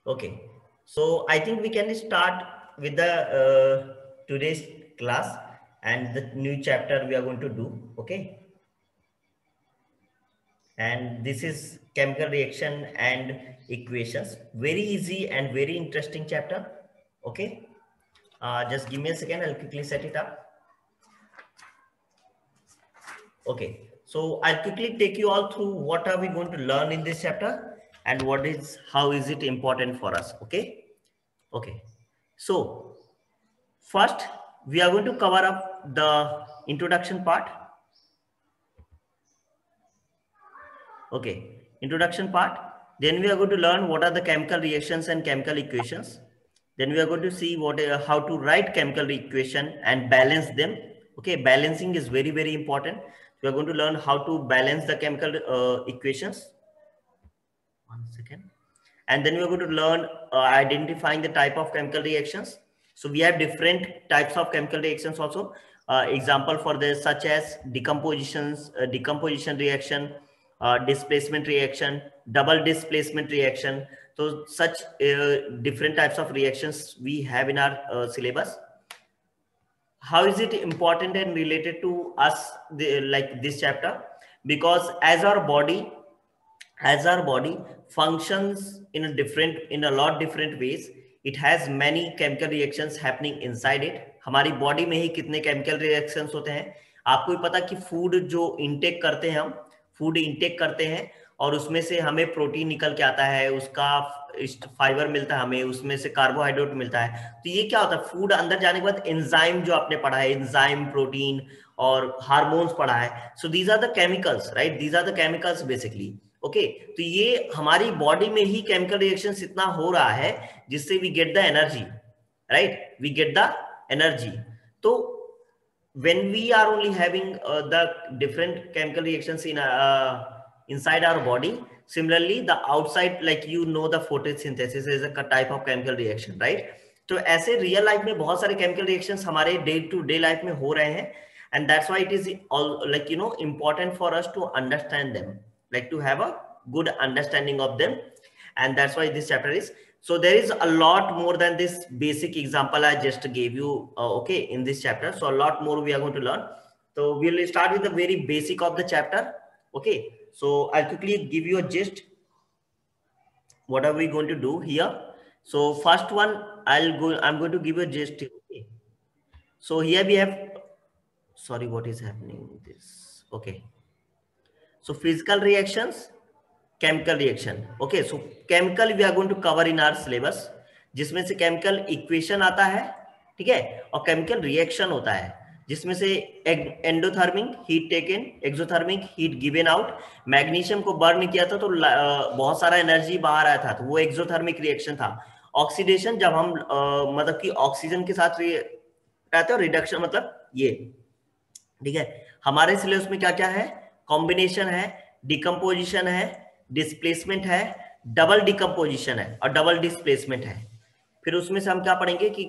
Okay, so I think we can start with the today's class and the new chapter we are going to do. Okay, and this is chemical reaction and equations. Very easy and very interesting chapter. Okay, just give me a second. I'll quickly set it up. Okay, so I'll quickly take you all through what are we going to learn in this chapter and how is it important for us. Okay. So first, we are going to cover up the introduction part. Okay, introduction part. Then we are going to learn what are the chemical reactions and chemical equations. Then we are going to see how to write chemical equation and balance them. Okay, balancing is very, very important. We are going to learn how to balance the chemical equations. One second. And then we're going to learn identifying the type of chemical reactions. So we have different types of chemical reactions also. Example for this, such as decomposition reaction, displacement reaction, double displacement reaction. So such different types of reactions we have in our syllabus. How is it important and related to us, like this chapter? Because as our body functions in a lot different ways, it has many chemical reactions happening inside it. हमारी body में ही कितने chemical reactions होते हैं आपको भी पता कि food जो इंटेक करते हैं हम फूड इंटेक करते हैं और उसमें से हमें प्रोटीन निकल के आता है उसका फाइबर मिलता है हमें उसमें से कार्बोहाइड्रेट मिलता है तो ये क्या होता है फूड अंदर जाने के बाद एंजाइम जो आपने पढ़ा है एंजाइम प्रोटीन और हार्मोन्स पढ़ा है so these are the chemicals right these are the chemicals basically okay तो ये हमारी बॉडी में ही केमिकल रिएक्शंस इतना हो रहा है जिससे we get the energy right we get the energy तो when we are only having the different chemical reactions inside our body similarly the outside like the photosynthesis is a type of chemical reaction right तो ऐसे real life में बहुत सारे chemical reactions हमारे day to day life में हो रहे हैं and that's why it is all important for us to understand them like to have a good understanding of them and that's why this chapter is so there is a lot more than this basic example I just gave you okay in this chapter so a lot more we are going to learn so we'll start with the very basic of the chapter okay so I'll quickly give you a gist what are we going to do here so first one I'm going to give you a gist okay so here we have sorry what is happening with this okay so physical reactions chemical reaction okay so chemical we are going to cover in our syllabus जिसमें से chemical equation आता है ठीक है और chemical reaction होता है जिसमें से endothermic heat taken exothermic heat given out magnesium को बर्न किया था तो बहुत सारा एनर्जी बाहर आया था तो वो एक्सोथर्मिक रिएक्शन था ऑक्सीडेशन जब हम मतलब कि ऑक्सीजन के साथ रहते हैं रिडक्शन मतलब ये ठीक है हमारे सिलेबस में क्या क्या है कॉम्बिनेशन है डिकम्पोजिशन है डिस्प्लेसमेंट है डबल डिकम्पोजिशन है और डबल डिस्प्लेसमेंट है फिर उसमें से हम क्या पढ़ेंगे कि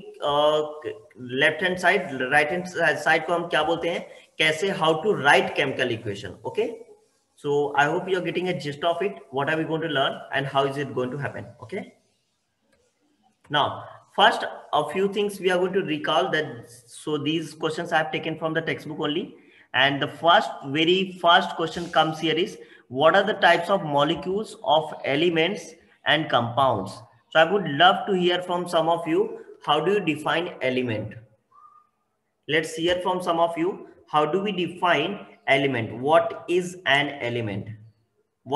left hand side right hand side को हम क्या बोलते हैं कैसे how to write chemical equation okay so I hope you are getting a gist of it what are we going to learn and how is it going to happen okay now first a few things we are going to recall that so these questions I have taken from the textbook only and the very first question comes here is what are the types of molecules of elements and compounds so I would love to hear from some of you how do you define element let's hear from some of you how do we define element what is an element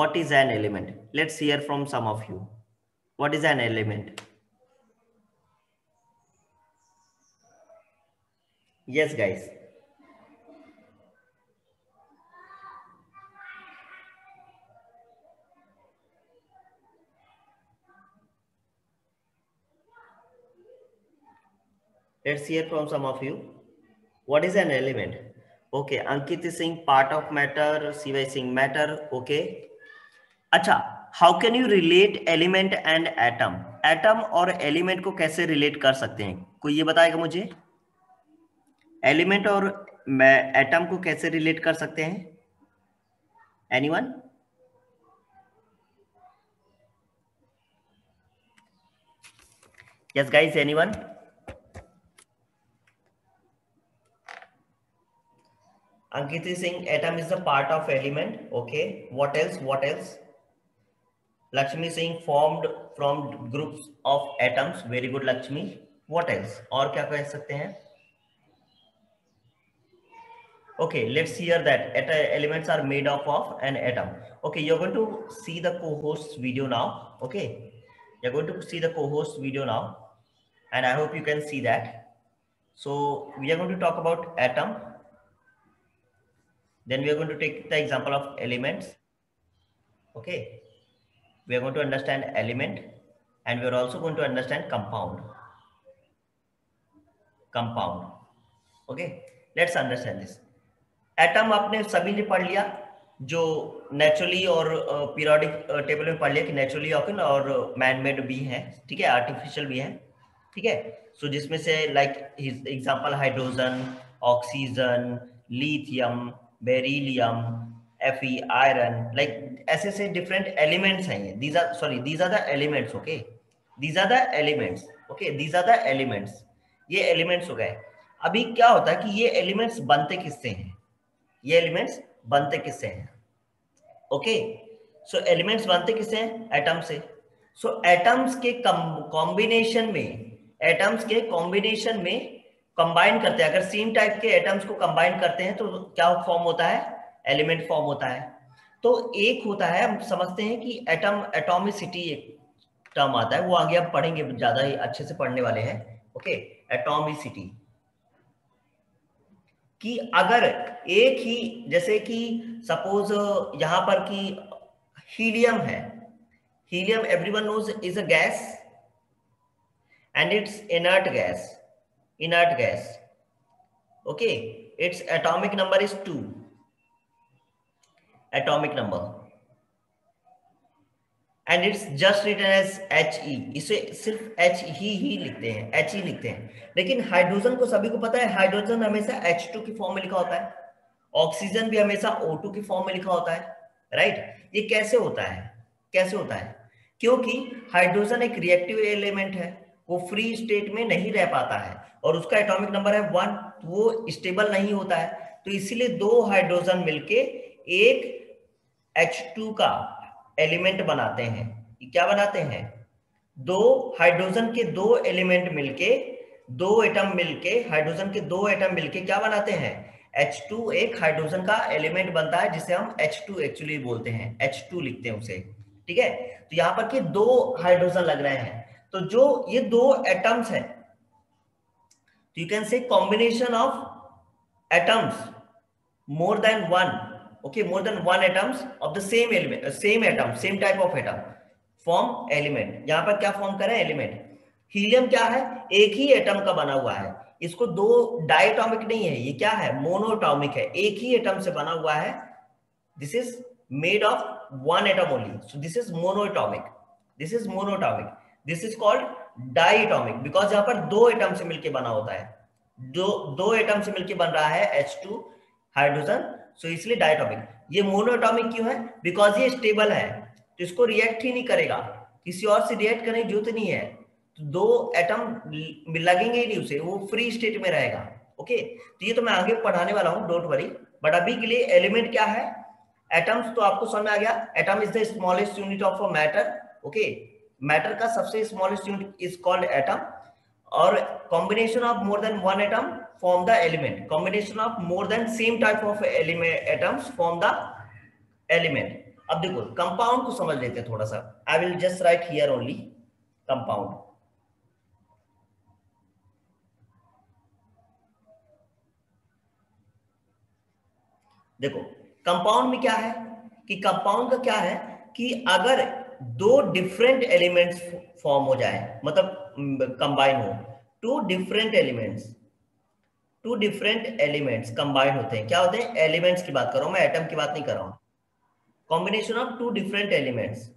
what is an element let's hear from some of you what is an element yes guys let's hear from some of you what is an element okay Ankit is saying part of matter Siva is saying matter okay अच्छा how can you relate element and atom और element को कैसे relate कर सकते हैं कोई ये बताएगा मुझे एलिमेंट और एटम को कैसे रिलेट कर सकते हैं anyone Yes, guys, anyone? Ankit is saying atom is a part of element. Okay. What else? What else? Lakshmi is saying formed from groups of atoms. Very good, Lakshmi. What else? और क्या कह सकते हैं? Okay, let's hear that elements are made up of an atom. Okay, you're going to see the co-host video now. Okay, you're going to see the co-host video now, and I hope you can see that. So we are going to talk about atom. Then we are going to take the example of elements. Okay, we are going to understand element, and we are also going to understand compound. Compound. Okay, let's understand this. Atom आपने सभी ने पढ़ लिया, जो naturally और periodic table में पढ़ लिया कि नेचुरली ऑकन और मैन मेड भी है, ठीक है, आर्टिफिशियल भी है, ठीक है. सो जिसमें से like example hydrogen, oxygen, lithium, beryllium, Fe, iron, like ऐसे से डिफरेंट एलिमेंट्स हैं ये. These are the elements. Okay, these are the elements. Okay, these are the elements. ये एलिमेंट्स हो गए. अभी क्या होता है कि ये एलिमेंट्स बनते किससे हैं? ये एलिमेंट्स बनते किससे हैं? ओके, सो एलिमेंट्स बनते किससे हैं? एटम से. सो एटम्स के कॉम्बिनेशन में कंबाइन करते हैं. अगर सेम टाइप के एटम्स को कंबाइन करते हैं तो क्या फॉर्म होता है? एलिमेंट फॉर्म होता है. तो एक होता है, हम समझते हैं कि एटॉमिसिटी एक टर्म आता है, वो आगे आप पढ़ेंगे, ज्यादा ही अच्छे से पढ़ने वाले हैं. ओके, एटॉमिसिटी कि अगर एक ही, जैसे कि सपोज यहां पर कि हीलियम है. Helium everyone knows is a gas and it's inert gas. Okay, it's atomic number is 2. Atomic number and it's just written as He. इसे सिर्फ H ही लिखते हैं, H ही लिखते हैं. लेकिन हाइड्रोजन को सभी को पता है, हाइड्रोजन हमेशा H2 की फॉर्म में लिखा होता है. ऑक्सीजन भी हमेशा O2 की फॉर्म में लिखा होता है, राइट. ये कैसे होता है? क्योंकि हाइड्रोजन एक रिएक्टिव एलिमेंट है, वो फ्री स्टेट में नहीं रह पाता है और उसका एटॉमिक नंबर है 1, तो वो स्टेबल नहीं होता है. तो इसीलिए दो हाइड्रोजन मिलके एक H2 का एलिमेंट बनाते हैं. क्या बनाते हैं? दो हाइड्रोजन के दो एलिमेंट मिलके, हाइड्रोजन के दो एटम मिलके क्या बनाते हैं? H2. एक हाइड्रोजन का एलिमेंट बनता है जिसे हम H2 एक्चुअली बोलते हैं, H2 लिखते हैं उसे, ठीक है. तो यहां पर के दो हाइड्रोजन लग रहे हैं, तो जो ये दो एटम्स हैं, तो you can say combination of atoms more than one, okay, more than one atoms of the same element, same type of atom form element. यहां पर क्या फॉर्म करें? एलिमेंट. हीलियम क्या है? एक ही एटम का बना हुआ है. इसको दो डायटोमिक नहीं है, ये क्या है? मोनोटॉमिक है, एक ही एटम से बना हुआ है. This is made of one atom only, so this is monoatomic. This is called diatomic because यहां पर दो एटम से मिलकर बना होता है. दो एटम से मिलकर बन रहा है H2 हाइड्रोजन, सो इसलिए डायटोमिक. ये मोनोटॉमिक क्यों है? बिकॉज ये स्टेबल है, तो इसको रिएक्ट ही नहीं करेगा, किसी और से रिएक्ट करने की जरूरत नहीं है. तो दो एटम लगेंगे ही नहीं उसे, वो फ्री स्टेट में रहेगा. ओके, तो ये तो मैं आगे पढ़ाने वाला हूं, डोंट वरी. बट अभी के लिए एलिमेंट क्या है, एटम्स, तो आपको समझ में आ गया. Atom is the smallest unit of a matter. Okay, matter का सबसे smallest unit is called atom. और combination of more than one atom form the element. Combination of more than same type of atoms form the element. अब देखो compound को समझ लेते हैं थोड़ा सा. I will just write here only compound. देखो कंपाउंड में क्या है कि कंपाउंड का क्या है कि अगर दो डिफरेंट एलिमेंट्स फॉर्म हो जाए, मतलब कंबाइन हो, टू डिफरेंट एलिमेंट्स कंबाइन होते हैं. क्या होते हैं? एलिमेंट्स की बात कर रहा हूं मैं, एटम की बात नहीं कर रहा हूं. Combination of two different elements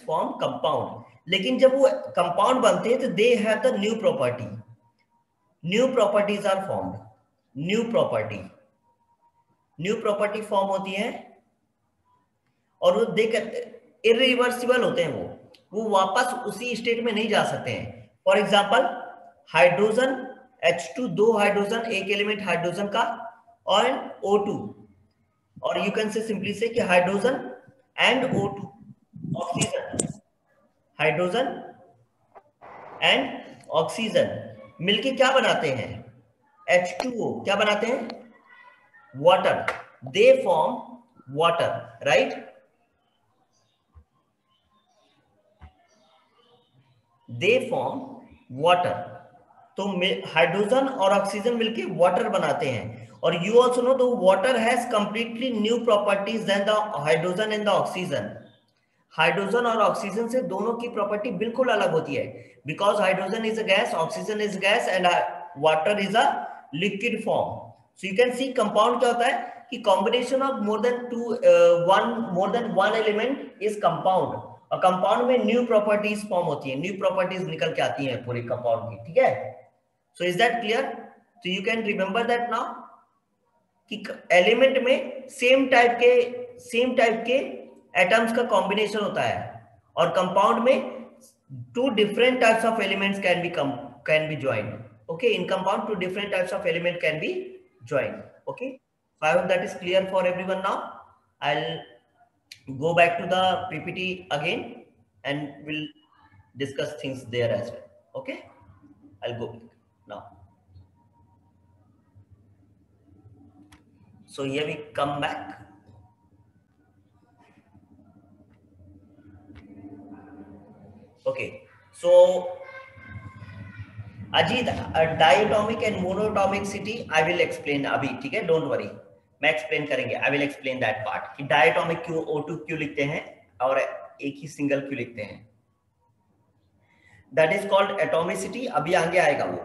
form compound. लेकिन जब वो कंपाउंड बनते हैं तो they have the new properties are formed. New property form होती है और वो दे इरिवर्सिबल होते हैं, वो वापस उसी स्टेट में नहीं जा सकते हैं। For example hydrogen H2, 2 hydrogen, एक एलिमेंट हाइड्रोजन का, और O2, और यू कैन से सिंपली से कि hydrogen and O2, oxygen, hydrogen and oxygen मिलके क्या बनाते हैं? H2O क्या बनाते हैं? Water, they form water, right? They form water. तो हाइड्रोजन और ऑक्सीजन मिलके वाटर बनाते हैं। और you also know the water has completely new properties than the hydrogen and the oxygen. Hydrogen और ऑक्सीजन से दोनों की प्रॉपर्टी बिल्कुल अलग होती है, because hydrogen is a gas, oxygen is gas, and water is a liquid form. So you can see compound क्या होता है कि combination of more than one element is compound, और कंपाउंड में न्यू प्रॉपर्टीज फॉर्म होती है, new properties निकल के आती हैं पूरे कंपाउंड की, ठीक है? So is that clear? तो you can remember that now कि एलिमेंट में सेम टाइप के एटम्स का कॉम्बिनेशन होता है, और कंपाउंड में two different types of elements can be joined. Okay, in compound two different types of element can be joined. Okay, so I hope that is clear for everyone now. I'll go back to the PPT again and we'll discuss things there as well. Okay, I'll go back now. So here we come back. Okay, so Ajit, diatomic and monoatomicity I will explain अभी, ठीक है? Don't worry, मैं explain करेंगे, I will explain that part कि diatomic क्यों O2 क्यों लिखते हैं और एक ही सिंगल क्यों लिखते हैं. That is called atomicity. अभी आगे आएगा वो,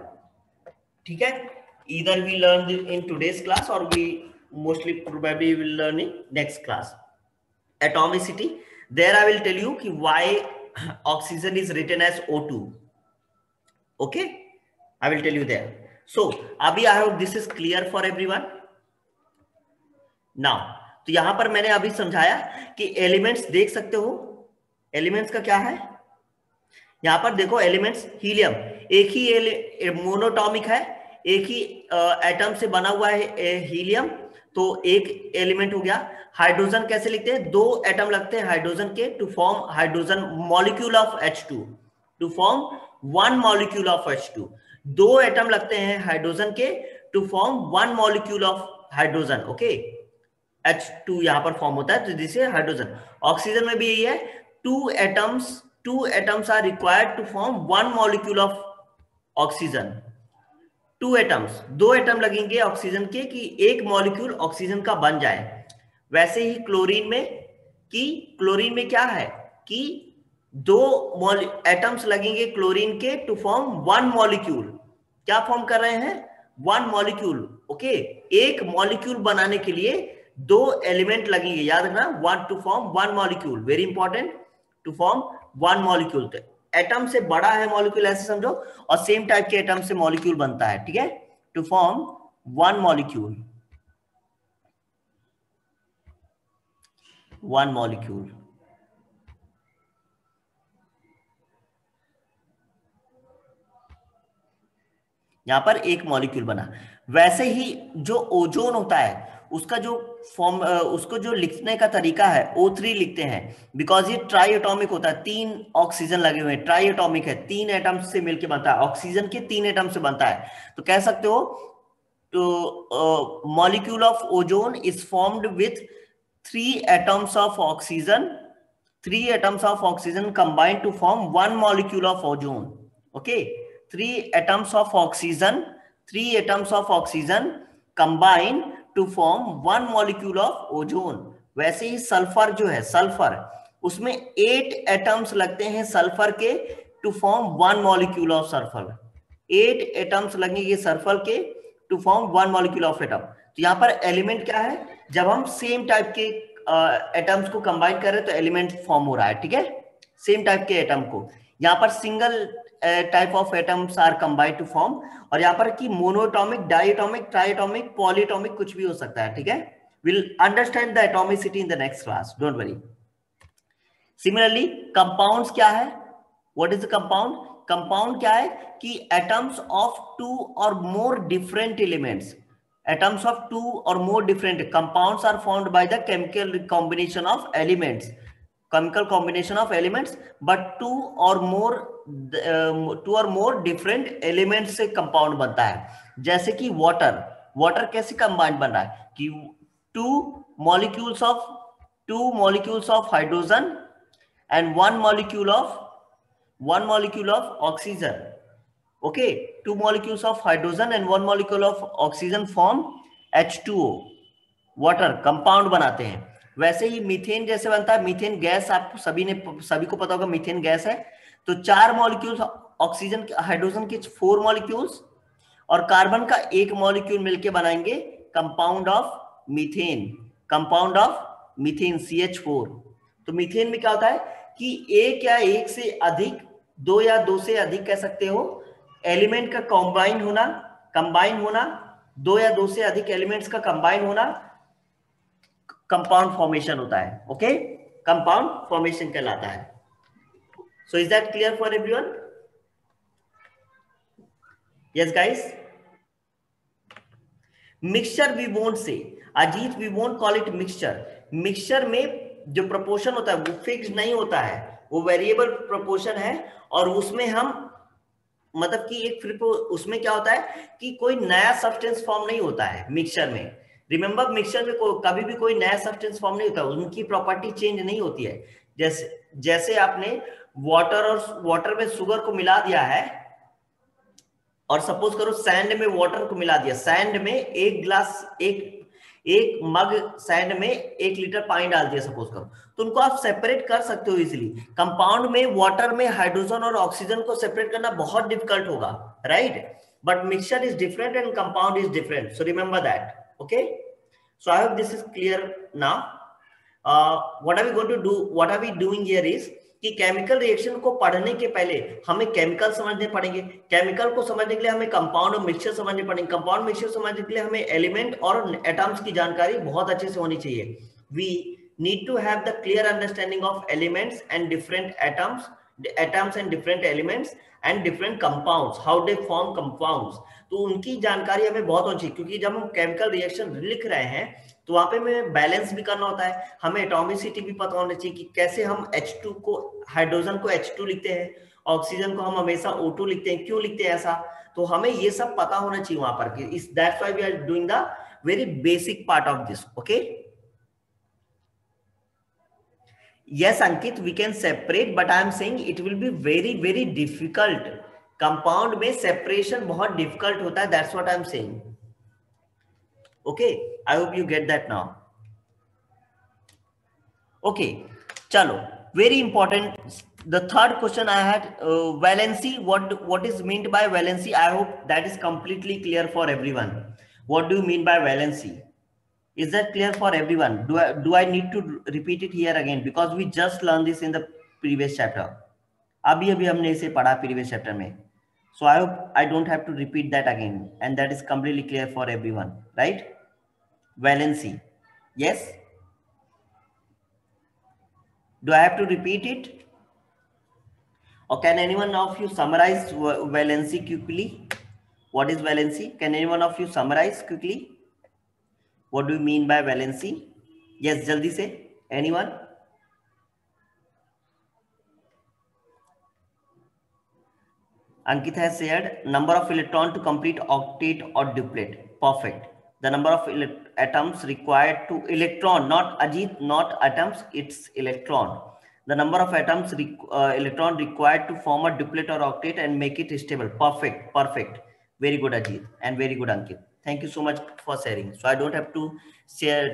ठीक है? Either we learn in today's class और we mostly probably will learn in next class. Atomicity, there I will tell you कि why oxygen is written as O2. Okay, I will tell you there. So अभी I hope this is clear for everyone. Now, तो यहां पर मैंने अभी समझाया कि elements देख सकते हो. एलिमेंट्स का क्या है यहां पर देखो. एलिमेंट्स, हीलियम एक ही मोनोटॉमिक है, एक ही एटम से बना हुआ है हीलियम, तो एक एलिमेंट हो गया. हाइड्रोजन कैसे लिखते हैं? दो एटम लगते हैं हाइड्रोजन के to form hydrogen molecule of H2, to form one molecule of H2. दो एटम लगते हैं हाइड्रोजन के to form one molecule of hydrogen. Okay, H2 यहां पर फॉर्म होता है, तो दिस इज हाइड्रोजन. ऑक्सीजन में भी यही है, two atoms are required to form one molecule of oxygen. Two atoms, दो एटम लगेंगे ऑक्सीजन के कि एक मॉलिक्यूल ऑक्सीजन का बन जाए. वैसे ही क्लोरीन में क्या है कि दो एटम्स लगेंगे क्लोरीन के टू फॉर्म वन मॉलिक्यूल. क्या फॉर्म कर रहे हैं? One molecule. ओके, एक मॉलिक्यूल बनाने के लिए दो एलिमेंट लगेंगे, याद रखना, one to form one molecule. Very important, to form one molecule. तो एटम से बड़ा है मॉलिक्यूल ऐसे समझो, और सेम टाइप के एटम से मॉलिक्यूल बनता है, ठीक है? To form one molecule, one molecule. यहां पर एक मॉलिक्यूल बना. वैसे ही जो ओजोन होता है उसका जो फॉर्म, उसको जो लिखने का तरीका है O3 लिखते हैं, बिकॉज ये ट्राई एटॉमिक होता है. तीन ऑक्सीजन लगे हुए हैं, ट्राई एटॉमिक है, तीन एटम से मिलकर बनता है, ऑक्सीजन के तीन एटम से बनता है. तो कह सकते हो तो molecule of ozone is formed with three atoms of oxygen combined to form one molecule of ozone. Okay, three atoms of oxygen combine to form one molecule of ozone. वैसे ही सल्फर जो है, सल्फर उसमें 8 atoms लगते हैं sulphur के to form one molecule of sulphur. 8 atoms लगेंगे sulphur के to form one molecule of atom. तो यहाँ पर एलिमेंट क्या है? जब हम सेम टाइप के एटम्स को कंबाइन कर रहे हैं तो एलिमेंट फॉर्म हो रहा है, ठीक है? सेम टाइप के एटम को. यहाँ पर single type of atoms are combined to form, और यहाँ पर की मोनोटॉमिक, डायटोमिक, ट्राइटोमिक, पॉलीटोमिक कुछ भी हो सकता है, ठीक है? Will understand the atomicity in the next class, don't worry. Similarly compounds क्या है? What is the compound? Compound क्या है कि एटम्स ऑफ टू और more different elements, atoms of two or more different compounds are formed by the chemical combination of elements, chemical combination of elements, but two or more different elements से compound बनता है। जैसे कि water कैसे combined बन रहा है कि two molecules of hydrogen and one molecule of oxygen, okay, two molecules of hydrogen and one molecule of oxygen form H2O, water compound बनाते हैं। वैसे ही मीथेन जैसे बनता है, मीथेन गैस आप सभी को पता होगा मीथेन गैस है। तो 4 मॉलिक्यूल्स ऑक्सीजन हाइड्रोजन के 4 मॉलिक्यूल्स और कार्बन का एक मॉलिक्यूल मिलके बनाएंगे कंपाउंड ऑफ मीथेन CH4। तो मीथेन में क्या होता है कि एक या एक से अधिक, दो या दो से अधिक कह सकते हो, एलिमेंट का कंबाइन होना, दो या दो से अधिक एलिमेंट्स का कंबाइन होना कंपाउंड फॉर्मेशन होता है। ओके, कंपाउंड फॉर्मेशन कहलाता है। So is that clear for everyone? Yes guys. Mixture we won't say, Ajit we won't call it mixture. Mixture में जो प्रोपोर्शन होता है वो फिक्स नहीं होता है, वो वेरिएबल प्रोपोर्शन है। और उसमें हम मतलब कि उसमें क्या होता है कि कोई नया सब्सटेंस फॉर्म नहीं होता है मिक्सचर में। रिमेंबर, मिक्सचर में कभी भी कोई नया सब्सटेंस फॉर्म नहीं होता, उनकी प्रॉपर्टी चेंज नहीं होती है। जैसे आपने वाटर में शुगर को मिला दिया है और सपोज करो सैंड में वाटर को मिला दिया, सैंड में एक मग सैंड में 1 लीटर पानी डाल दिया सपोज करो, तो उनको आप सेपरेट कर सकते हो इजीली। कंपाउंड में वाटर में हाइड्रोजन और ऑक्सीजन को सेपरेट करना बहुत डिफिकल्ट होगा, right? But mixture is different and compound is different, so remember that. Okay, so I hope this is clear now. What are we doing here is कि chemical reaction को पढ़ने के पहले हमें केमिकल समझने पड़ेंगे, केमिकल को समझने के लिए हमें कंपाउंड और मिक्सचर समझने पड़ेंगे, कंपाउंड मिक्सचर समझने के लिए हमें एलिमेंट और एटम्स की जानकारी बहुत अच्छे से होनी चाहिए। We need to have the clear understanding of elements and different atoms and different elements and different compounds, how they form compounds. तो उनकी जानकारी हमें बहुत होनी चाहिए, क्योंकि जब हम केमिकल रिएक्शन लिख रहे हैं तो वहां पे हमें बैलेंस भी करना होता है, हमें एटॉमिसिटी भी पता होना चाहिए कि कैसे हम H2 को, हाइड्रोजन को H2 लिखते हैं, ऑक्सीजन को हम हमेशा O2 लिखते हैं, क्यों लिखते हैं ऐसा, तो हमें ये सब पता होना चाहिए वहां पर। That's why we are doing the very basic part of this. Okay, yes Ankit, we can separate, but I am saying it will be very very difficult। Compound में सेपरेशन बहुत डिफिकल्ट होता है, that's what I am saying। Okay, I hope you get that now। Okay, chalo, very important, the third question I had, valency, what is meant by valency? I hope that is completely clear for everyone। What do you mean by valency? Is that clear for everyone? Do I need to repeat it here again, because we just learned this in the previous chapter? अभी हमने इसे पढ़ा previous chapter में, so I hope I don't have to repeat that again, and that is completely clear for everyone, right? Valency, yes? Do I have to repeat it, or can anyone of you summarize valency quickly? What is valency? Can anyone of you summarize quickly? What do you mean by valency? Yes, jaldi se, anyone? Ankit has shared number of electron to complete octet or duplet. Perfect. The number of atoms required to electron, not Ajit, not atoms, it's electron. The number of atoms electron required to form a duplet or octet and make it stable. Perfect, perfect. Very good Ajit and very good Ankit. Thank you so much for sharing. So I don't have to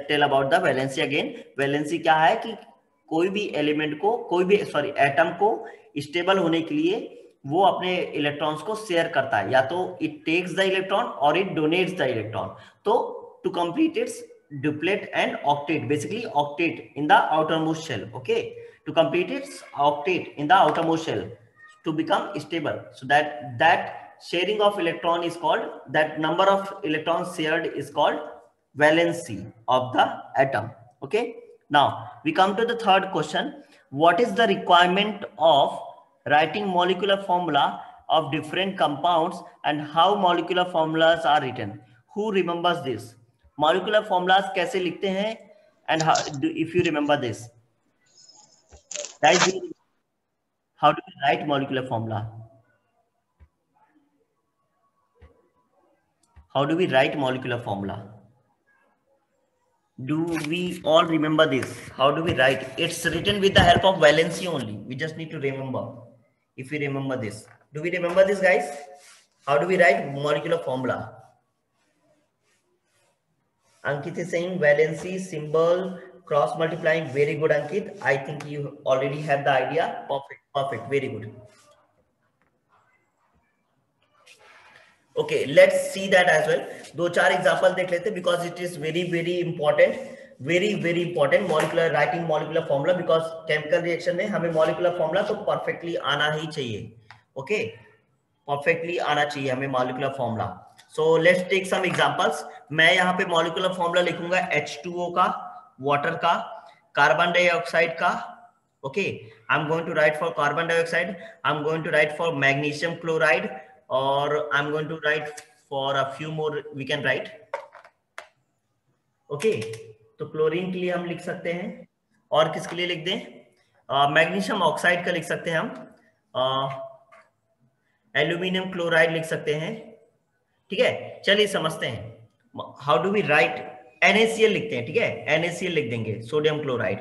tell about the valency again. Valency क्या है कि कोई भी element को, atom को stable होने के लिए वो अपने इलेक्ट्रॉन्स को शेयर करता है, या तो इट टेक्स द इलेक्ट्रॉन और इट डोनेट्स द इलेक्ट्रॉन। तो to complete its duplet and octet, basically octet in the outermost shell, okay, to complete its octet in the outermost shell to become stable, so that sharing of electron is called, that number of electrons shared is called valency of the atom। Okay, now we come to the third question, What is the requirement of writing molecular formula of different compounds and how molecular formulas are written? Who remembers this? Molecular formulas कैसे लिखते हैं? And how, if you remember this, guys, how do we write molecular formula? How do we write molecular formula? Do we all remember this? How do we write? It's written with the help of valency only. We just need to remember. If we remember this, do we remember this, guys? How do we write molecular formula? Ankit is saying valency symbol cross multiplying. Very good, Ankit. I think you already have the idea. Perfect, perfect, very good. Okay, let's see that as well. दो चार example देख लेते हैं because it is very important molecular writing molecular formula because chemical reaction में हमें molecular formula तो perfectly आना ही चाहिए. Okay, perfectly आना चाहिए हमें molecular formula. So let's take some examples. मैं यहाँ पे molecular formula लिखूंगा H2O का, water का, carbon dioxide का. Okay, I'm going to write for carbon dioxide. I'm going to write for magnesium chloride. Or I'm going to write for a few more. We can write. Okay, तो chlorine के लिए हम लिख सकते हैं. और किसके लिए लिख दें? मैग्नीशियम ऑक्साइड का लिख सकते हैं हम. एल्यूमिनियम क्लोराइड लिख सकते हैं. ठीक है, चलिए समझते हैं. How do we write? NaCl लिखते हैं. ठीक है, NaCl लिख देंगे, सोडियम क्लोराइड.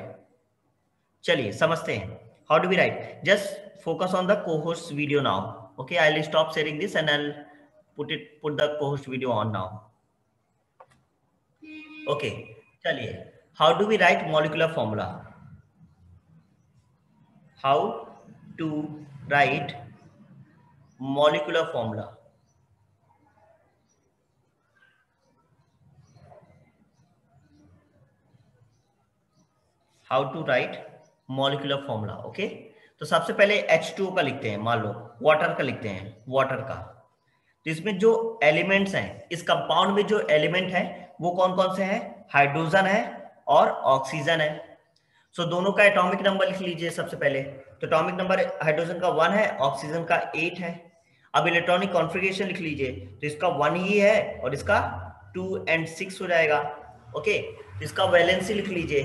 चलिए समझते हैं. How do we write? Just focus on the co-host video now. Okay, I'll stop sharing this and I'll put the co-host video on now. Okay, चलिए. How do we write molecular formula? How to write molecular formula? How to write molecular formula? Okay, तो सबसे पहले H2O का लिखते हैं. मान लो water का लिखते हैं, वाटर का. तो इसमें जो एलिमेंट्स हैं, इस कंपाउंड में जो एलिमेंट है वो कौन कौन से हैं? हाइड्रोजन है और ऑक्सीजन है. सो दोनों का एटॉमिक नंबर लिख लीजिए सबसे पहले. तो एटॉमिक नंबर हाइड्रोजन का 1 है, ऑक्सीजन का 8 है. अब इलेक्ट्रॉनिक कॉन्फ़िगरेशन लिख लीजिए. तो इसका 1 ही है और इसका 2 and 6 हो जाएगा. ओके, इसका वैलेंसी लिख लीजिए.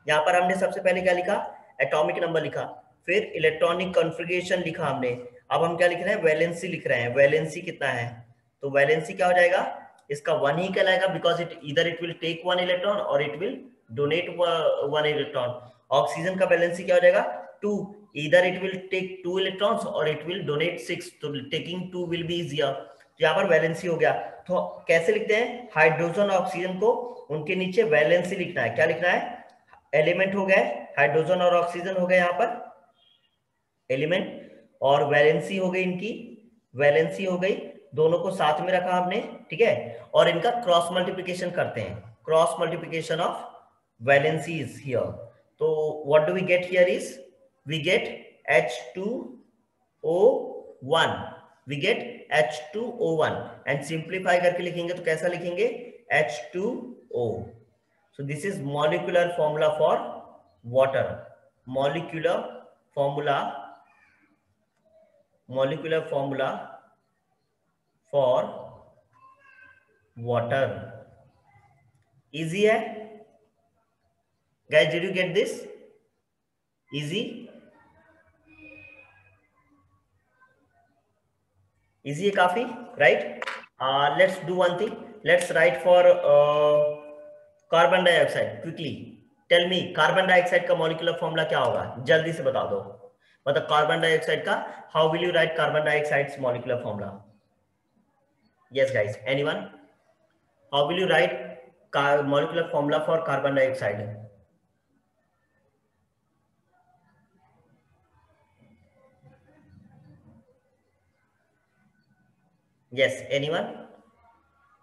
यहाँ पर हमने सबसे पहले क्या लिखा? एटॉमिक नंबर लिखा, फिर इलेक्ट्रॉनिक कॉन्फ़िगरेशन लिखा हमने. अब हम क्या लिख रहे हैं? वैलेंसी लिख रहे हैं. वैलेंसी कितना है? तो वैलेंसी क्या हो जाएगा? इसका 1 ही कहलाएगा because it will take 1 electron और it will donate 1 electron. Oxygen का वैलेंसी क्या हो जाएगा? 2. इधर इट विल टेक 2 इलेक्ट्रॉन्स और इट विल डोनेट 6. तो टेकिंग 2 विल बी इजियर. तो यहाँ पर वैलेंसी हो गया. तो कैसे लिखते हैं? हाइड्रोजन और ऑक्सीजन को उनके नीचे वैलेंसी लिखना है. क्या लिखना है? एलिमेंट हो गए, हाइड्रोजन और ऑक्सीजन हो गए यहाँ पर एलिमेंट, और वैलेंसी हो गई, इनकी वैलेंसी हो गई. दोनों को साथ में रखा हमने. ठीक है, और इनका क्रॉस मल्टीप्लिकेशन करते हैं. Cross multiplication of valencies here. तो what do we get here is we get H2O1. We get H2O1 and simplify करके लिखेंगे तो कैसा लिखेंगे? H2O. So this is molecular formula for water. Molecular formula for water. Easy है guys? Did you get this? Easy? Easy है काफी, right? Let's do one thing. Let's write for carbon dioxide. Quickly tell me, carbon dioxide का molecular formula क्या होगा? जल्दी से बता दो. मतलब कार्बन डाइऑक्साइड का how will you write carbon dioxide's molecular formula? Yes guys, anyone? How will you write molecular formula for carbon dioxide? Yes, anyone?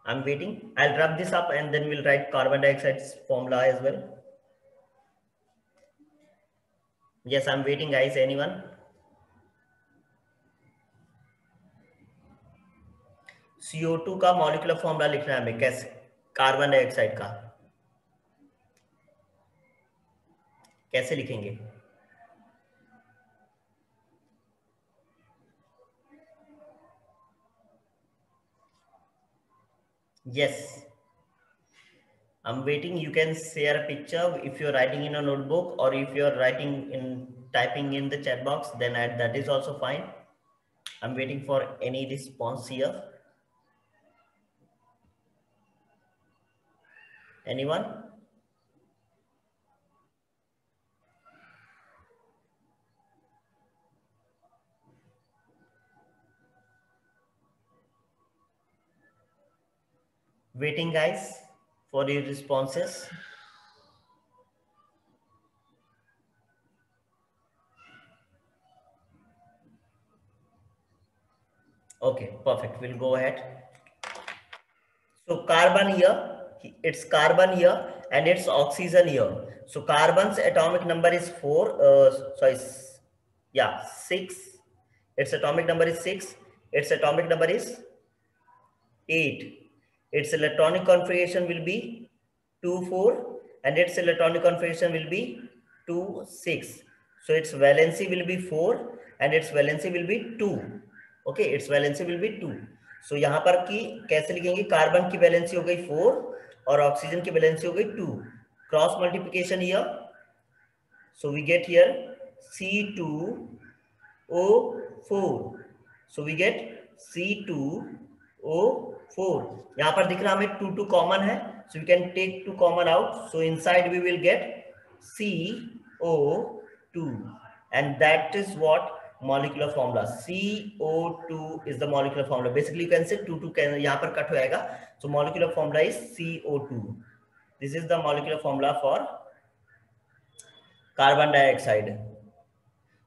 I'm waiting. I'll wrap this up and then we'll write carbon dioxide's formula as well. Yes, I'm waiting guys. Anyone? CO2 का molecular formula लिखना है हमें. कैसे? Carbon dioxide का कैसे लिखेंगे? Yes. I'm waiting. You can share a picture if you're writing in a notebook, or if you're writing in typing in the chat box, then that is also fine. I'm waiting for any response here. Anyone? Waiting, guys, for your responses. Okay, perfect. We'll go ahead. So carbon here, it's carbon here, and it's oxygen here. So carbon's atomic number is 4. Sorry, yeah, 6. Its atomic number is 6. Its atomic number is 8. Its electronic configuration will be 2, 4, and its electronic configuration will be 2, 6. So its valency will be 4 and its valency will be 2. Okay, its valency will be 2. So यहाँ पर की कैसे लिखेंगे? Carbon की valency हो गई 4 और oxygen की वैलेंसी हो गई 2. Cross multiplication here. So we get here C2O4. So we get C2O4. यहाँ पर दिख रहा हमें 2 कॉमन है. So we can take 2 common out. So inside we will get CO2. And that is what molecular formula. CO2 is the molecular formula. Basically you can say 2 can यहाँ पर cut हो जाएगा. So molecular formula is CO2. This is the molecular formula for carbon dioxide,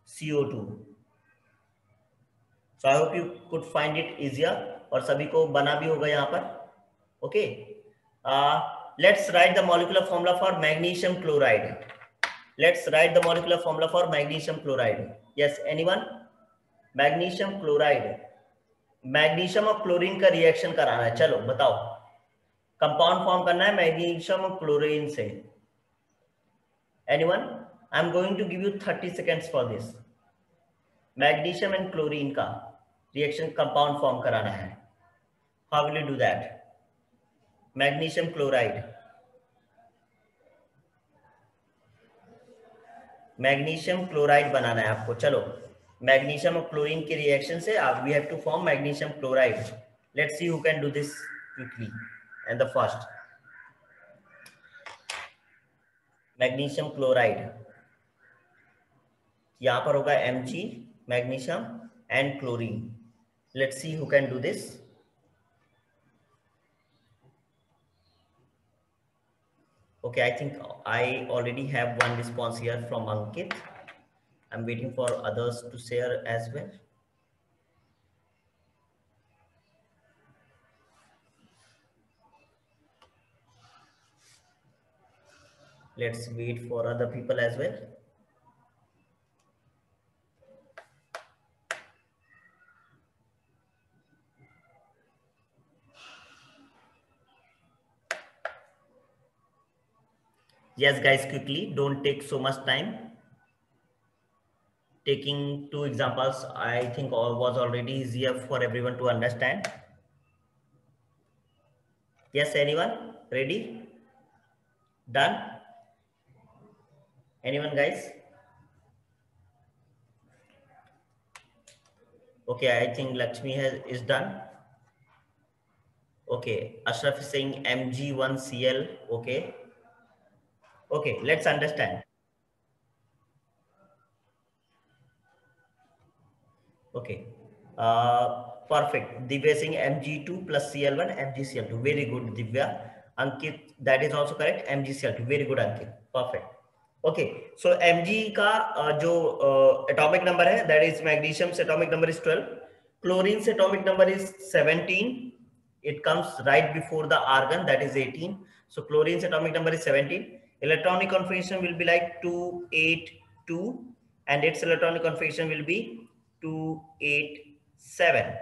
CO2. So I hope you could find it easier. और सभी को बना भी होगा यहाँ पर. Okay. Let's write the molecular formula for magnesium chloride. Let's write the molecular formula for magnesium chloride. Yes, anyone? Magnesium chloride. Magnesium और chlorine का रिएक्शन कराना है. चलो बताओ. कंपाउंड फॉर्म करना है मैग्नीशियम और क्लोरीन से. Anyone? I'm going to give you 30 seconds for this. Magnesium and chlorine का रिएक्शन कंपाउंड फॉर्म कराना है. How will you do that? Magnesium chloride. Magnesium chloride बनाना है आपको. चलो मैग्नीशियम और क्लोरीन के रिएक्शन से we have to form magnesium chloride. Let's see who can do this quickly. And the first magnesium chloride, यहाँ पर होगा Mg, magnesium and chlorine. Let's see who can do this. Okay, I think I already have one response here from Ankit. I'm waiting for others to share as well. Let's wait for other people as well. Yes, guys, quickly, don't take so much time. Taking 2 examples, I think all was already easier for everyone to understand. Yes, anyone? Ready? Done? Anyone, guys? Okay, I think Lakshmi is done. Okay, Ashraf is saying Mg1Cl. Okay. Okay, let's understand. Okay, perfect. Divya saying Mg2 plus Cl1, MgCl2. Very good, Divya. Ankit, that is also correct. MgCl2. Very good, Ankit. Perfect. Okay, so Mg का जो atomic number है, that is magnesium's atomic number is 12. Chlorine's atomic number is 17. It comes right before the argon, that is 18. So chlorine's atomic number is 17. Electronic configuration will be like 282, and its electronic configuration will be 287.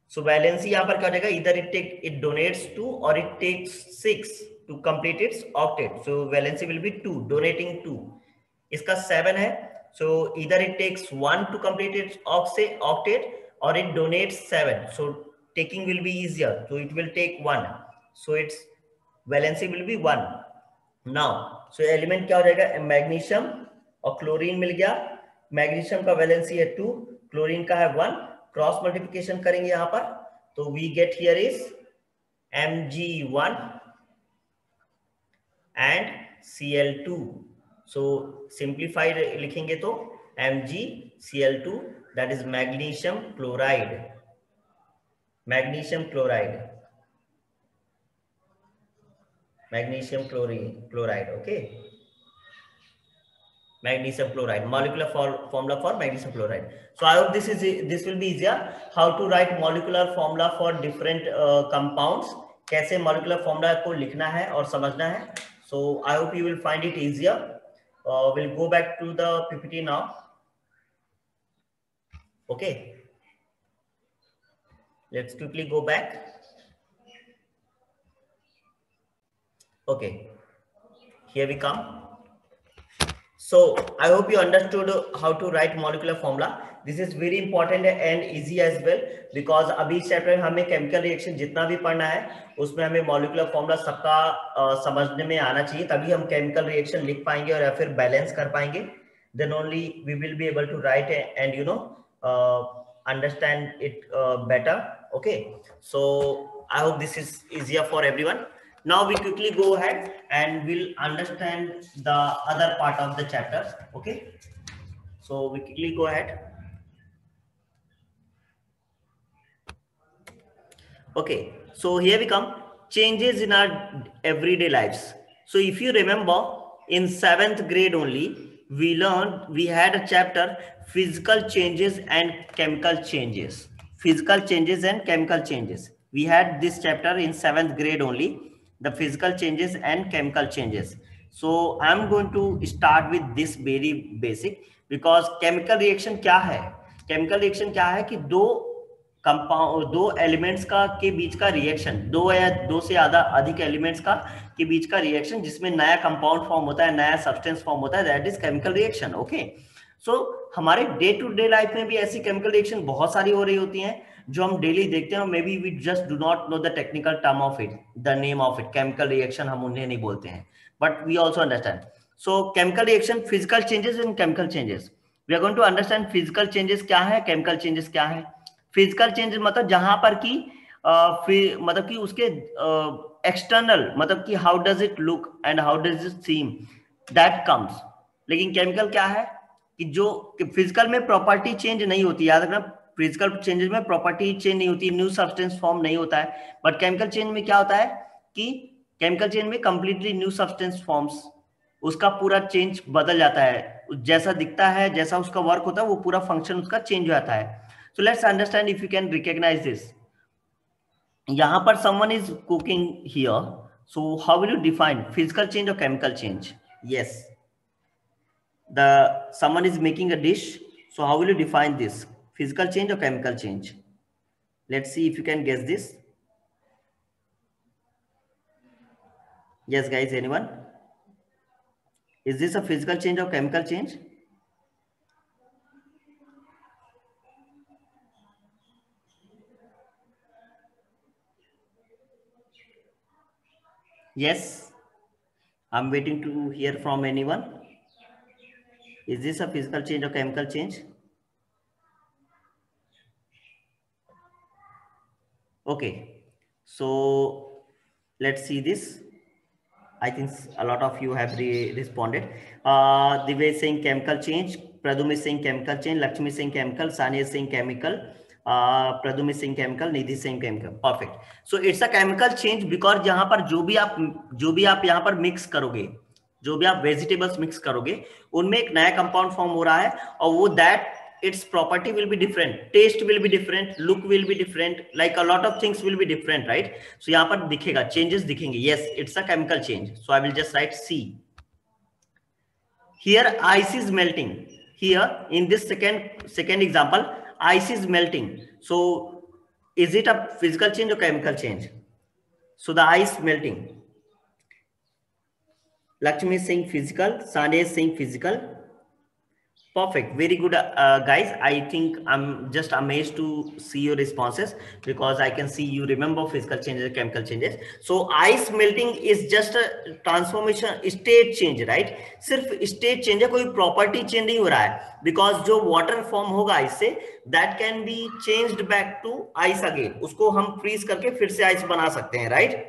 So valency यहाँ पर क्या हो जाएगा? Either it donates 2 or it takes 6 to complete its octet. So valency will be 2, donating 2. इसका 7 है. So either it takes 1 to complete its octet or it donates 7. So taking will be easier. So it will take 1. so its valency will be 1. now so element क्या हो जाएगा, magnesium और chlorine मिल गया, magnesium का valency है 2, chlorine का है 1, cross multiplication करेंगे यहां पर, तो we get here is Mg1 and Cl2. So simplified लिखेंगे तो MgCl2, that is magnesium chloride, magnesium chloride, magnesium chloride. Okay, magnesium chloride, molecular formula for magnesium chloride. So I hope this will be easier how to write molecular formula for different compounds, कैसे molecular formula को लिखना है और समझना है. So I hope you will find it easier. We'll go back to the PPT now. Okay, let's quickly go back. Okay, here we come. So I hope you understood how to write molecular formula. This is very important and easy as well, because अभी इस chapter में हमें chemical reaction जितना भी पढ़ना है उसमें हमें मॉलिक्यूलर फॉर्मूला सबका समझने में आना चाहिए, तभी हम केमिकल रिएक्शन लिख पाएंगे और या फिर बैलेंस कर पाएंगे. Then only we will be able to write and understand it better. Okay, so I hope this is easier for everyone. Now we quickly go ahead and we'll understand the other part of the chapter. Okay, so we quickly go ahead. Okay, so here we come, changes in our everyday lives. So if you remember, in 7th grade only we had a chapter, physical changes and chemical changes. Physical changes and chemical changes, we had this chapter in 7th grade only, the physical changes and chemical changes. So I'm going to start with this very basic, because chemical reaction क्या है, chemical reaction क्या है कि दो elements का के बीच का reaction, दो या दो से ज्यादा अधिक एलिमेंट्स का के बीच का रिएक्शन जिसमें नया कंपाउंड फॉर्म होता है, नया सब्सटेंस फॉर्म होता है, that is chemical reaction. Okay, so हमारे डे टू डे लाइफ में भी ऐसी केमिकल रिएक्शन बहुत सारी हो रही होती हैं जो हम डेली देखते हैं, may be we just do not know the technical term of it, the name of it. Chemical reaction हम उन्हें नहीं बोलते हैं, but we also understand. So chemical reaction, physical changes and chemical changes. We are going to understand physical changes क्या है, chemical changes क्या है. Physical changes मतलब जहां पर की मतलब कि उसके एक्सटर्नल, मतलब कि how does it look and how does it seem, that comes. लेकिन केमिकल क्या है कि जो फिजिकल में प्रॉपर्टी चेंज नहीं होती, याद रखना, फिजिकल चेंजेस में प्रॉपर्टी चेंज नहीं होती, न्यू सब्सटेंस फॉर्म नहीं होता है. बट केमिकल चेंज में क्या होता है कि केमिकल चेंज में कंप्लीटली न्यू सब्सटेंस फॉर्म्स, उसका पूरा चेंज बदल जाता है, जैसा दिखता है, जैसा उसका वर्क होता है, वो पूरा फंक्शन उसका चेंज हो जाता है. So let's understand if you can recognize this. यहाँ पर someone is cooking here. So how will you define physical change or chemical change? Yes, someone is making a dish. So how will you define this? Physical change or chemical change? Let's see if you can guess this. Yes, guys, anyone? Is this a physical change or chemical change? Yes, I'm waiting to hear from anyone. Is this a physical change or chemical change? Okay, so let's see this. I think a lot of you have responded. Divya is saying chemical change, Pradum is saying chemical change, Lakshmi is saying chemical, Sani is saying chemical, Pradum is saying chemical, Nidhi is saying chemical. Perfect. So it's a chemical change because यहाँ पर जो भी आप यहाँ पर mix करोगे, जो भी आप वेजिटेबल्स मिक्स करोगे, उनमें एक नया कंपाउंड फॉर्म हो रहा है, और वो that its property will be different, taste will be different, look will be different, like a lot of things will be different, right? So यहाँ पर दिखेगा, changes दिखेंगे. Yes, it's a chemical change. So I will just write C. Here ice is melting. Here in this second example, ice is melting. So is it a physical change or chemical change? So the ice melting. Lakshmi is saying physical, Sane is saying physical. Perfect. Very good, guys. I think I'm just amazed to see your responses because I can see you remember physical changes, chemical changes. So ice melting is just a transformation, state change, right? सिर्फ state change है, कोई property change नहीं हो रहा है because जो water form होगा ice से that can be changed back to ice again. उसको हम freeze करके फिर से ice बना सकते हैं, right?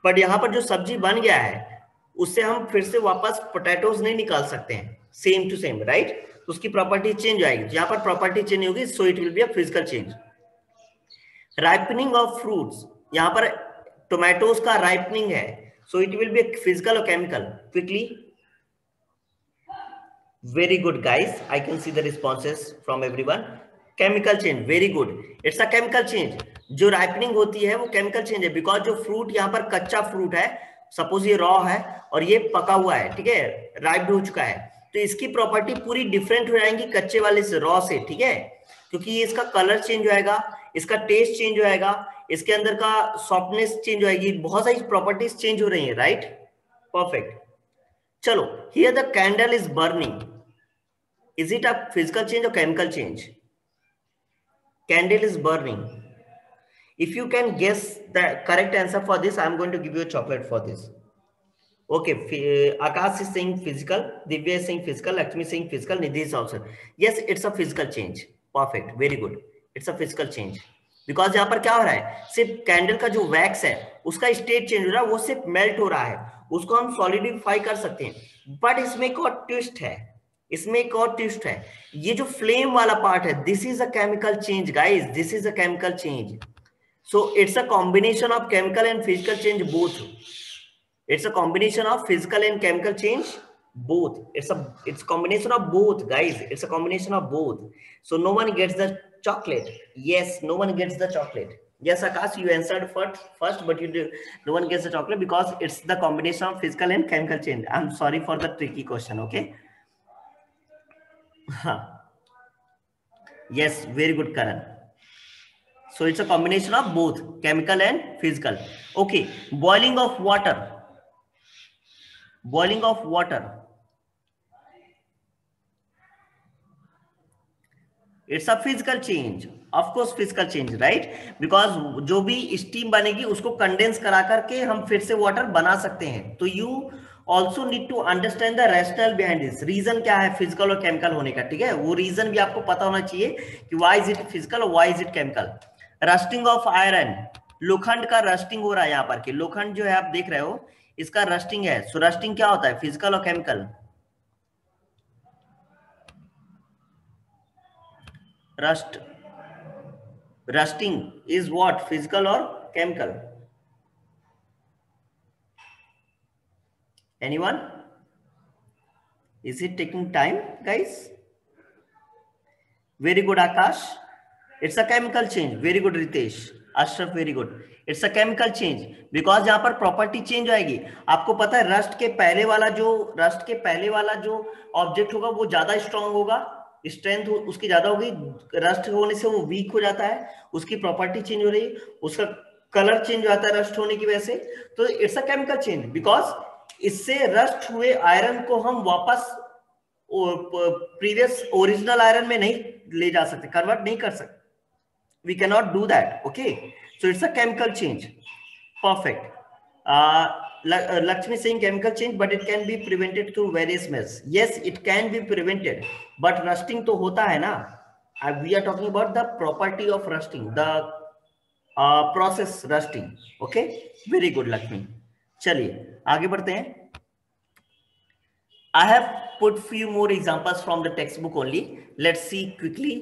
बट यहाँ पर जो सब्जी बन गया है उससे हम फिर से वापस पोटैटोज नहीं निकाल सकते हैं सेम टू सेम, राइट? तो उसकी प्रॉपर्टी चेंज हो आएगी, यहाँ पर प्रॉपर्टी चेंज नहीं होगी, so it will be a physical change. Ripening of fruits, यहाँ पर टोमेटोज का राइपनिंग है, so it will be physical और chemical. Quickly, very good guys, I can see the responses from everyone. Chemical change, very good, it's a chemical change. जो ripening होती है वो chemical change है बिकॉज जो fruit यहाँ पर कच्चा फ्रूट है, सपोज ये रॉ है और ये पका हुआ है, ठीक है, राइप्ड हो चुका है, तो इसकी प्रॉपर्टी पूरी डिफरेंट हो जाएंगी कच्चे वाले से, रॉ से, ठीक है, क्योंकि ये इसका कलर चेंज हो जाएगा, इसका टेस्ट चेंज हो जाएगा, इसके अंदर का सॉफ्टनेस चेंज हो जाएगी, बहुत सारी प्रॉपर्टीज चेंज हो रही है, राइट? परफेक्ट. चलो, here the candle is burning, is it a physical change और chemical change? Candle is burning. If you can guess the correct answer for this, I am going to give you a chocolate for this. Okay, Akash is saying physical, Divya is saying physical, Lakshmi is saying physical, Nidhi is also. Yes, it's a physical change. Perfect, very good. It's a physical change. Because यहाँ पर क्या हो रहा है, सिर्फ candle का जो wax है उसका स्टेट चेंज हो रहा है, वो सिर्फ मेल्ट हो रहा है, उसको हम सॉलिडिफाई कर सकते हैं. बट इसमें एक और ट्विस्ट है, इसमें एक और ट्विस्ट है, ये जो फ्लेम वाला पार्ट है, this is a chemical change guys, this is a chemical change. So it's a combination of chemical and physical change both. It's a combination of physical and chemical change both. It's combination of both, guys. It's a combination of both. So no one gets the chocolate. Yes, no one gets the chocolate. Yes, Akash, you answered first, but no one gets the chocolate because it's the combination of physical and chemical change. I'm sorry for the tricky question. Okay. Yes, very good, Karan. So it's a combination of both chemical and physical. Okay, boiling of water. Boiling of water. It's a physical change. Of course, physical change, right? Because जो भी steam बनेगी उसको condense करा करके हम फिर से water बना सकते हैं. तो you also need to understand the rationale behind this. Reason क्या है फिजिकल और केमिकल होने का, ठीक है? वो रीजन भी आपको पता होना चाहिए कि why is it physical और why is it chemical. Rusting of iron, लोखंड का रस्टिंग हो रहा है यहाँ पर, कि लोखंड जो है आप देख रहे हो इसका रस्टिंग है. सो रस्टिंग क्या होता है, फिजिकल और chemical? Rusting is what, physical or chemical? Anyone? Is it taking time, guys? Very good, Akash. It's a chemical change. Very good, Ritesh. Ashraf, very good. It's a chemical change because यहाँ पर property change आएगी. आपको पता है rust के पहले वाला जो ऑब्जेक्ट होगा वो ज्यादा स्ट्रॉन्ग होगा, स्ट्रेंथ उसकी ज्यादा होगी, रस्ट होने से वो वीक हो जाता है, उसकी प्रॉपर्टी चेंज हो रही है, उसका कलर चेंज हो जाता है रस्ट होने की वजह से. तो it's a chemical change because इससे रस्ट हुए आयरन को हम वापस प्रीवियस ओरिजिनल आयरन में नहीं ले जा सकते, कन्वर्ट नहीं कर सकते. We cannot do that. Okay, so it's a chemical change. Perfect. Lakshmi saying chemical change, but it can be prevented through various measures. Yes, it can be prevented, but rusting तो होता है ना. We are talking about the property of rusting, the process rusting. Okay, very good, Lakshmi. चलिए आगे बढ़ते हैं. I have put few more examples from the textbook only. Let's see quickly.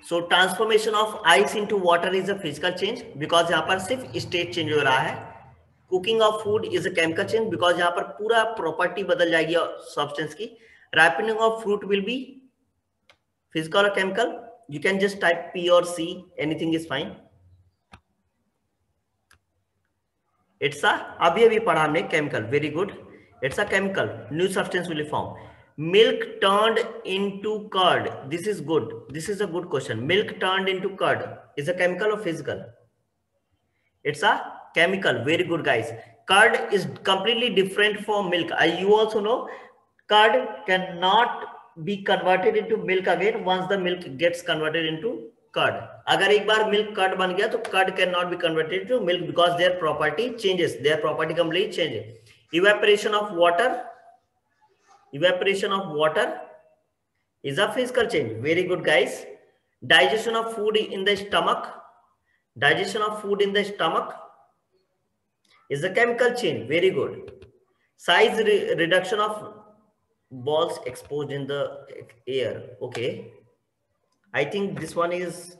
So transformation of ice into water is a physical change because यहाँ पर सिर्फ state change हो रहा है. Cooking of food is a chemical change because यहाँ पर पूरा property बदल जाएगी substance की. Ripening of fruit will be physical or chemical. You can just type P or C. Anything is fine. It's a अभी पढ़ा हमने chemical. Very good. It's a chemical. New substance will be formed. Milk turned into curd. This is good. This is a good question. Milk turned into curd is a chemical or physical? It's a chemical. Very good, guys. Curd is completely different from milk. You also know curd cannot be converted into milk again once the milk gets converted into curd. अगर एक बार milk curd बन गया तो curd cannot be converted into milk because their property changes, their property completely changes. Evaporation of water is a physical change. Very good, guys. Digestion of food in the stomach is a chemical change. Very good. Size reduction of balls exposed in the air. Okay, I think this one is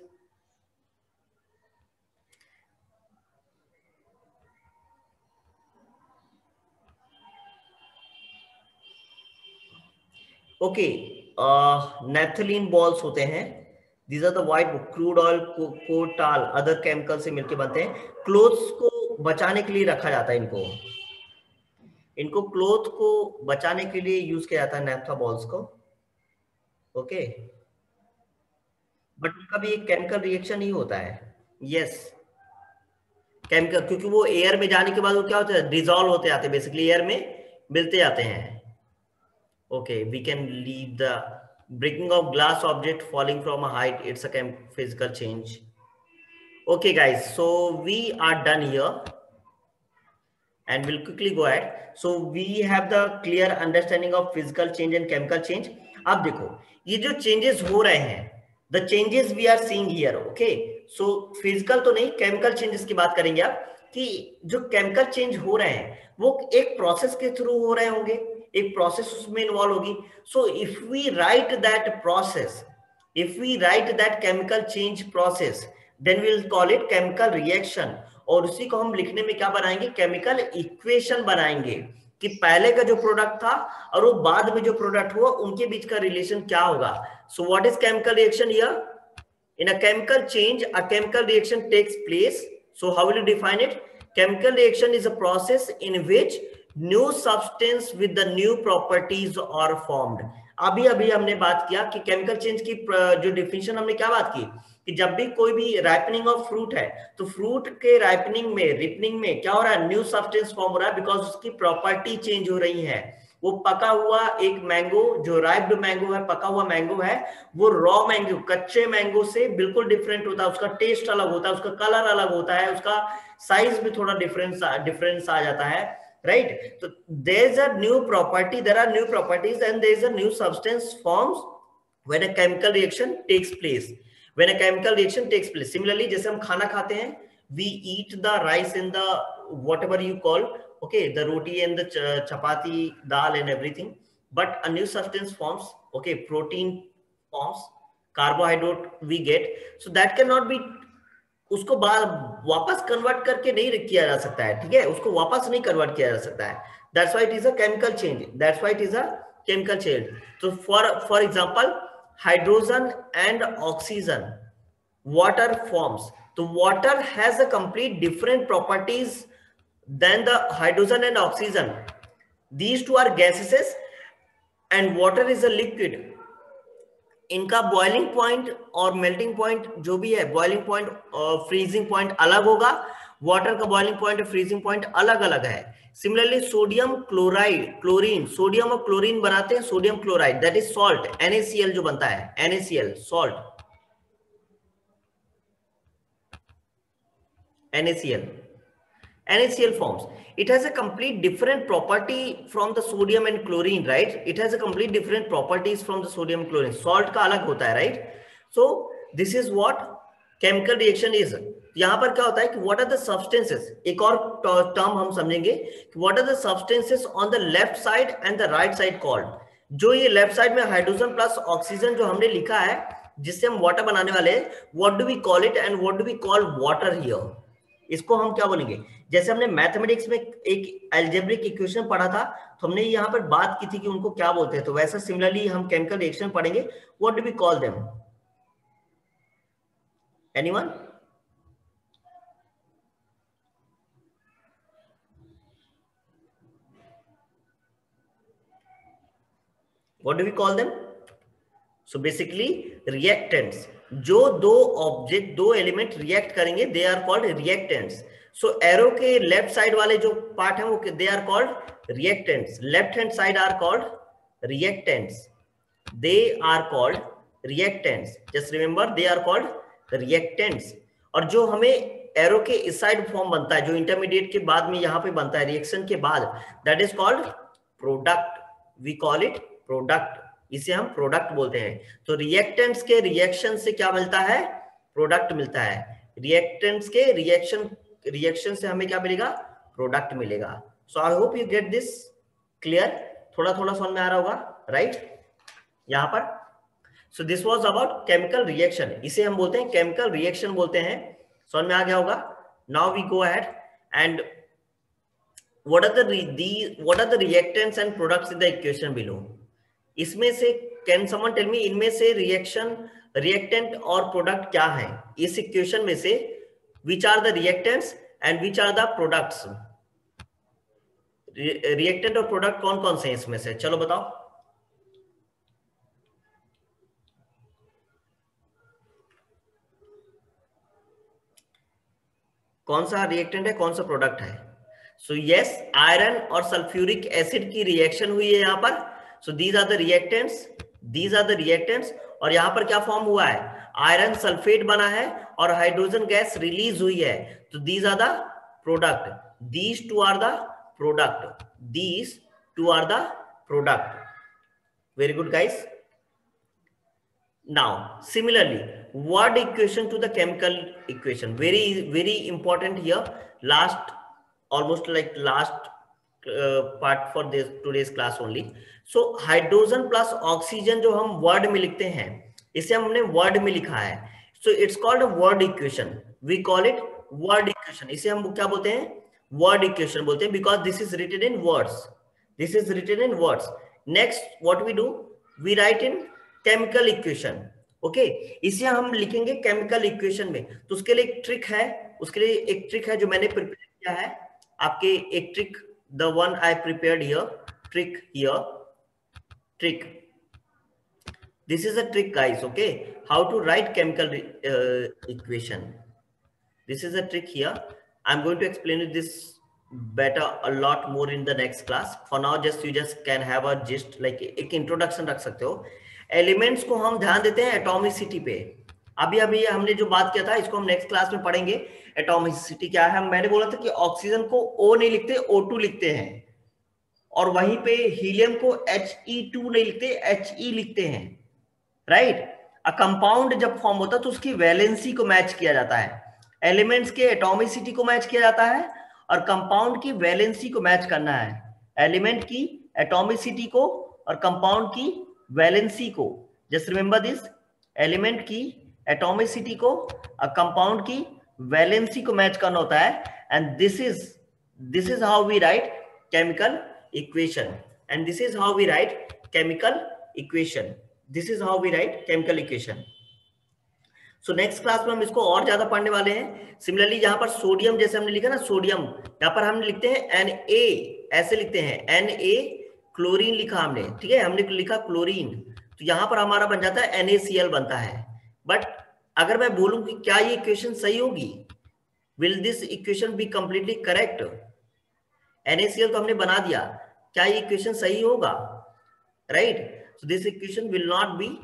okay. Naphthalene balls होते हैं. These are the white crude oil, coal tar, other chemical से मिलके बनते हैं. Clothes को बचाने के लिए रखा जाता है. इनको क्लोथ को बचाने के लिए यूज किया जाता है नैप्था बॉल्स को. ओके, बट उनका भी एक केमिकल रिएक्शन ही होता है. यस, केमिकल, क्योंकि वो एयर में जाने के बाद वो क्या होता है, डिसॉल्व होते जाते हैं, बेसिकली एयर में मिलते जाते हैं. Okay, we can leave the breaking of glass object falling from a height. It's a physical change. Okay guys, so we are done here and we'll quickly go ahead. So we have the clear understanding of physical change and chemical change. अब देखो ये जो changes हो रहे हैं, the changes we are seeing here. Okay, so physical तो नहीं, chemical changes की बात करेंगे आप, कि जो chemical change हो रहे हैं वो एक process के through हो रहे होंगे, एक प्रोसेस उसमें इन्वॉल्व होगी. So if we write that process, if we write that chemical change process, then we will call it chemical reaction. और उसी को हम लिखने में क्या बनाएंगे, केमिकल इक्वेशन बनाएंगे, कि पहले का जो प्रोडक्ट था और वो बाद में जो प्रोडक्ट हुआ उनके बीच का रिलेशन क्या होगा. So what is chemical reaction here? In a chemical change a chemical reaction takes place. So how will you define it? Chemical reaction is a process in which new substance with the new properties are formed. अभी हमने बात किया कि chemical change की जो definition हमने क्या बात की, कि जब भी कोई भी राइपनिंग ऑफ फ्रूट है तो फ्रूट के रिपनिंग में क्या हो रहा है, न्यू सब्सटेंस फॉर्म हो रहा है, बिकॉज उसकी प्रॉपर्टी चेंज हो रही है. वो पका हुआ एक मैंगो, जो राइप्ड मैंगो है, पका हुआ मैंगो है, वो रॉ मैंगो, कच्चे मैंगो से बिल्कुल डिफरेंट होता है. उसका टेस्ट अलग होता है, उसका कलर अलग होता है, उसका साइज भी थोड़ा डिफरेंस आ जाता है. Right, so there's a new property, there are new properties and there is a new substance forms when a chemical reaction takes place. Similarly, जैसे हम खाना खाते हैं, we eat the rice in the whatever you call, okay, the roti and the chapati, dal and everything, but a new substance forms, okay, protein forms, carbohydrate we get, so that cannot be, उसको वापस convert करके नहीं किया जा सकता है. ठीक है, उसको वापस नहीं कन्वर्ट किया जा सकता है. That's why it is a chemical change. तो for example, hydrogen and oxygen, water forms. तो water has a complete different properties than the hydrogen and oxygen. These two are gases and water is a liquid. इनका boiling point और melting point जो भी है, boiling point और freezing point अलग होगा. Water का बॉइलिंग पॉइंट और फ्रीजिंग पॉइंट अलग अलग है. Similarly sodium chloride, chlorine, sodium और क्लोरीन बनाते हैं sodium chloride, that is salt, NaCl जो बनता है, NaCl salt, NaCl forms. It has a complete different property from the sodium and chlorine, right? It has a complete different properties from the sodium and chlorine. Salt का अलग होता है, right? So this is what chemical reaction is. यहाँ पर क्या होता है कि what are the substances? एक और term हम समझेंगे कि what are the substances on the left side and the right side called. जो ये left side में हाइड्रोजन प्लस ऑक्सीजन जो हमने लिखा है, जिससे हम वाटर बनाने वाले हैं, what do we call it and what do we call water here? इसको हम क्या बोलेंगे? जैसे हमने मैथमेटिक्स में एक अलजेब्रिक इक्वेशन पढ़ा था, तो हमने यहाँ पर बात की थी कि उनको क्या बोलते हैं, तो वैसा सिमिलरली हम केमिकल रिएक्शन पढ़ेंगे. What do we call them? Anyone? What do we call them? So basically reactants. जो दो ऑब्जेक्ट, दो एलिमेंट रिएक्ट करेंगे, they are called reactants. So arrow के लेफ्ट साइड वाले जो पार्ट है वो they are called reactants. Left hand side are called reactants. They are called reactants. Just remember, they are called reactants. और जो हमें arrow के इस साइड फॉर्म बनता है, जो इंटरमीडिएट के बाद में यहाँ पे बनता है रिएक्शन के बाद, that is called product. We call it product, इसे हम प्रोडक्ट बोलते हैं। तो रिएक्टेंट्स के रिएक्शन से क्या मिलता है? प्रोडक्ट मिलता है। रिएक्टेंट्स के रिएक्शन से हमें क्या मिलेगा? प्रोडक्ट मिलेगा। So I hope you get this clear. थोड़ा थोड़ा समझ में आ रहा होगा, राइट? यहां पर so this was about chemical reaction, इसे हम बोलते हैं केमिकल रिएक्शन बोलते हैं। समझ में आ गया होगा? Now we go ahead and what are the reactants and products in the equation below? इसमें से can someone tell me, इनमें से reactant और product क्या है इस इक्वेशन में से? which are the reactants and which are the products? reactant और product कौन कौन से हैं इसमें से? चलो बताओ। कौन सा रिएक्टेंट है, कौन सा प्रोडक्ट है? सो यस, आयरन और सल्फ्यूरिक एसिड की रिएक्शन हुई है यहाँ पर। So these are the reactants, these are the reactants. और यहाँ पर क्या फॉर्म हुआ है? आयरन सल्फेट बना है और हाइड्रोजन गैस रिलीज हुई है। तो these are the product, these two are the product, these two are the product. Very good guys. Now similarly, word equation to the chemical equation, very important here. Last, almost like last part for this today's class only. So hydrogen plus oxygen जो हम word में लिखते हैं, इसे हमने word में लिखा है। So it's called a word equation, we call it word equation। इसे हम क्या बोलते हैं? word equation बोलते हैं, because this is written in words, this is written in words। Next what we do, we write in chemical equation. Okay, इसे हम लिखेंगे केमिकल इक्वेशन में। तो उसके लिए एक ट्रिक है, उसके लिए एक ट्रिक है जो मैंने प्रिपेयर किया है आपके। एक trick, the one I prepared here, trick here, trick, this is a trick guys. Okay, how to write chemical equation, this is a trick here. I am going to explain it this better a lot more in the next class. For now you just can have a gist, like एक introduction रख सकते हो। Elements को हम ध्यान देते हैं atomicity पे। अभी हमने जो बात किया था इसको हम नेक्स्ट क्लास में पढ़ेंगे। एटॉमिसिटी क्या है? मैंने बोला था कि ऑक्सीजन को O नहीं लिखते, O2 लिखते हैं, और वहीं पे हीलियम को He2 नहीं लिखते, He लिखते हैं, राइट? अ कंपाउंड जब फॉर्म होता है तो उसकी वैलेंसी को मैच किया जाता है। एलिमेंट्स के एटॉमिसिटी को मैच किया जाता है और कंपाउंड की वैलेंसी को मैच करना है। एलिमेंट की एटॉमिसिटी को और कंपाउंड की वैलेंसी को, जस्ट रिमेंबर दिस, एलिमेंट की एटॉमिसिटी को और कंपाउंड की वैलेंसी को मैच करना होता है। And this is how we write chemical equation, and this is how we write chemical equation, this is how we write chemical equation. So next class में हम इसको और ज्यादा पढ़ने वाले हैं। सिमिलरली यहाँ पर सोडियम, जैसे हमने लिखा ना सोडियम, यहाँ पर हम लिखते हैं Na, ऐसे लिखते हैं Na, क्लोरीन लिखा हमने, ठीक है, हमने लिखा क्लोरीन, तो यहाँ पर हमारा बन जाता है NaCl बनता है। बट अगर मैं बोलूं कि क्या ये इक्वेशन सही होगी, will this equation be completely correct? NaCl तो हमने बना दिया, क्या ये इक्वेशन सही होगा? Right? So this equation will not be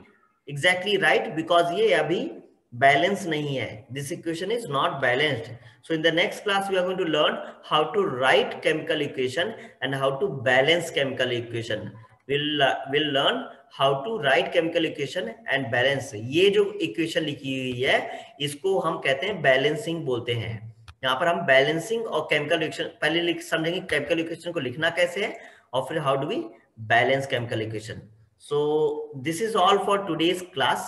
exactly right, because ये अभी बैलेंस नहीं है। This equation is not balanced. So in the next class we are going to learn how to write chemical equation and how to balance chemical equation. Will learn how to write chemical equation and balance. ये जो equation लिखी हुई है इसको हम कहते हैं balancing बोलते हैं। यहाँ पर हम बैलेंसिंग और केमिकल इक्वेशन पहले समझेंगे, केमिकल इक्वेशन को लिखना कैसे है और फिर how do we balance chemical equation. So this is all for today's class.